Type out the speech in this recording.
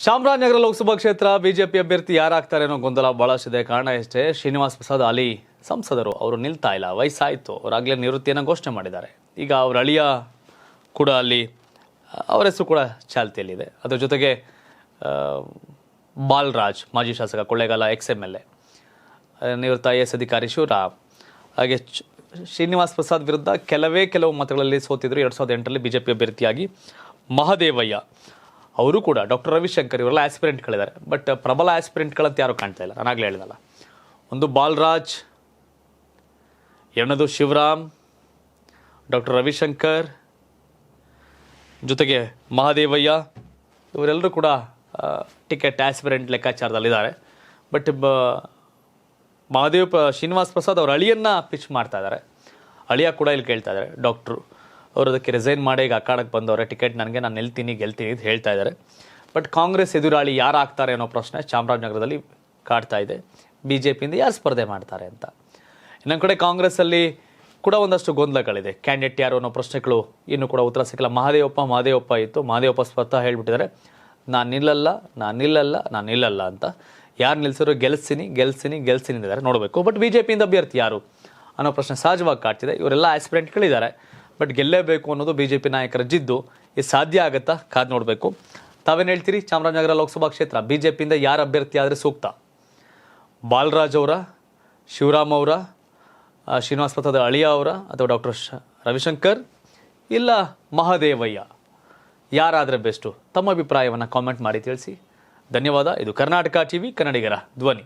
ಚಾಮರಾಜನಗರ ಲೋಕಸಭಾ ಕ್ಷೇತ್ರ ಬಿಜೆಪಿ ಅಭ್ಯರ್ಥಿ ಯಾರಾಗ್ತಾರೆ ಅನ್ನೋ ಗೊಂದಲ ಬಹಳಷ್ಟಿದೆ. ಕಾರಣ ಇಷ್ಟೇ, ಶ್ರೀನಿವಾಸ್ ಪ್ರಸಾದ್ ಅಲಿ ಸಂಸದರು ಅವರು ನಿಲ್ತಾ ಇಲ್ಲ, ವಯಸ್ಸಾಯಿತು, ಅವರಾಗಲೇ ನಿವೃತ್ತಿಯನ್ನು ಘೋಷಣೆ ಮಾಡಿದ್ದಾರೆ. ಈಗ ಅವರ ಅಳಿಯ ಕೂಡ ಅಲ್ಲಿ ಅವರ ಹೆಸರು ಕೂಡ ಚಾಲ್ತಿಯಲ್ಲಿದೆ. ಅದರ ಜೊತೆಗೆ ಬಾಲರಾಜ್ ಮಾಜಿ ಶಾಸಕ, ಕೊಳ್ಳೇಗಾಲ XMLA, ನಿವೃತ್ತ IAS ಅಧಿಕಾರಿ ಶಿವರಾಮ್, ಹಾಗೆ ಶ್ರೀನಿವಾಸ್ ಪ್ರಸಾದ್ ವಿರುದ್ಧ ಕೆಲವು ಮತಗಳಲ್ಲಿ ಸೋತಿದ್ರು 2008ರಲ್ಲಿ ಬಿಜೆಪಿ ಅಭ್ಯರ್ಥಿಯಾಗಿ. ಮಹದೇವಯ್ಯ ಅವರು ಕೂಡ, ಡಾಕ್ಟರ್ ರವಿಶಂಕರ್, ಇವರೆಲ್ಲ ಆಸ್ಪಿರೆಂಟ್ಗಳಿದ್ದಾರೆ. ಬಟ್ ಪ್ರಬಲ ಆಸ್ಪಿರೆಂಟ್ಗಳಂತ ಯಾರು ಕಾಣ್ತಾ ಇಲ್ಲ. ನಾನಾಗಲೇ ಹೇಳಿದಲ್ಲ, ಒಂದು ಬಾಲರಾಜ್, ಎರಡನೇದು ಶಿವರಾಮ್, ಡಾಕ್ಟರ್ ರವಿಶಂಕರ್, ಜೊತೆಗೆ ಮಹದೇವಯ್ಯ, ಇವರೆಲ್ಲರೂ ಕೂಡ ಟಿಕೆಟ್ ಆಸ್ಪಿರೆಂಟ್ ಲೆಕ್ಕಾಚಾರದಲ್ಲಿದ್ದಾರೆ. ಬಟ್ ಶ್ರೀನಿವಾಸ್ ಪ್ರಸಾದ್ ಅವರ ಅಳಿಯನ್ನು ಪಿಚ್ ಮಾಡ್ತಾ ಇದ್ದಾರೆ. ಅಳಿಯ ಕೂಡ ಇಲ್ಲಿ ಕೇಳ್ತಾ ಇದ್ದಾರೆ, ಡಾಕ್ಟ್ರು ಅವರು ಅದಕ್ಕೆ ರಿಸೈನ್ ಮಾಡಿ ಈಗ ಅಖಾಡಕ್ಕೆ ಬಂದವರೆ, ಟಿಕೆಟ್ ನನಗೆ, ನಾನು ಗೆಲ್ತೀನಿ ಅಂತ ಹೇಳ್ತಾ ಇದ್ದಾರೆ. ಬಟ್ ಕಾಂಗ್ರೆಸ್ ಎದುರಾಳಿ ಯಾರು ಆಗ್ತಾರೆ ಅನ್ನೋ ಪ್ರಶ್ನೆ ಚಾಮರಾಜನಗರದಲ್ಲಿ ಕಾಡ್ತಾ ಇದೆ. BJPಯಿಂದ ಯಾರು ಸ್ಪರ್ಧೆ ಮಾಡ್ತಾರೆ ಅಂತ. ಇನ್ನೊಂದು ಕಡೆ ಕಾಂಗ್ರೆಸ್ಸಲ್ಲಿ ಕೂಡ ಒಂದಷ್ಟು ಗೊಂದಲಗಳಿದೆ. ಕ್ಯಾಂಡಿಡೇಟ್ ಯಾರು ಅನ್ನೋ ಪ್ರಶ್ನೆಗಳು ಇನ್ನೂ ಕೂಡ ಉತ್ತರ ಸಿಕ್ಕಿಲ್ಲ. ಮಹದೇವಪ್ಪ ಇತ್ತು. ಮಹದೇವಪ್ಪ ಸ್ವತಃ ಹೇಳ್ಬಿಟ್ಟಿದ್ದಾರೆ, ನಾನು ನಿಲ್ಲಲ್ಲ ಅಂತ. ಯಾರು ನಿಲ್ಸಿದ್ರು ಗೆಲ್ಸಿನಿ ಅಂತಿದ್ದಾರೆ. ನೋಡಬೇಕು. ಬಟ್ BJPಯಿಂದ ಅಭ್ಯರ್ಥಿ ಯಾರು ಅನ್ನೋ ಪ್ರಶ್ನೆ ಸಹಜವಾಗಿ ಕಾಡ್ತಿದೆ. ಇವರೆಲ್ಲ ಆಸ್ಪಿರೆಂಟ್ಗಳಿದ್ದಾರೆ. ಬಟ್ ಗೆಲ್ಲೇಬೇಕು ಅನ್ನೋದು BJP ನಾಯಕರ ಜಿದ್ದು. ಇದು ಸಾಧ್ಯ ಆಗುತ್ತಾ? ಕಾದು ನೋಡಬೇಕು. ತಾವೇನು ಹೇಳ್ತೀರಿ? ಚಾಮರಾಜನಗರ ಲೋಕಸಭಾ ಕ್ಷೇತ್ರ BJPಯಿಂದ ಯಾರು ಅಭ್ಯರ್ಥಿ ಆದರೆ ಸೂಕ್ತ? ಬಾಲರಾಜ್ ಅವರ, ಶಿವರಾಮ್ ಅವರ, ಶ್ರೀನಿವಾಸ್ ಪ್ರಸಾದ್ ಅಳಿಯ ಅವರ, ಅಥವಾ ಡಾಕ್ಟರ್ ರವಿಶಂಕರ್, ಇಲ್ಲ ಮಹದೇವಯ್ಯ, ಯಾರಾದರೆ ಬೆಸ್ಟು? ತಮ್ಮ ಅಭಿಪ್ರಾಯವನ್ನು ಕಾಮೆಂಟ್ ಮಾಡಿ ತಿಳಿಸಿ. ಧನ್ಯವಾದ. ಇದು ಕರ್ನಾಟಕ TV, ಕನ್ನಡಿಗರ ಧ್ವನಿ.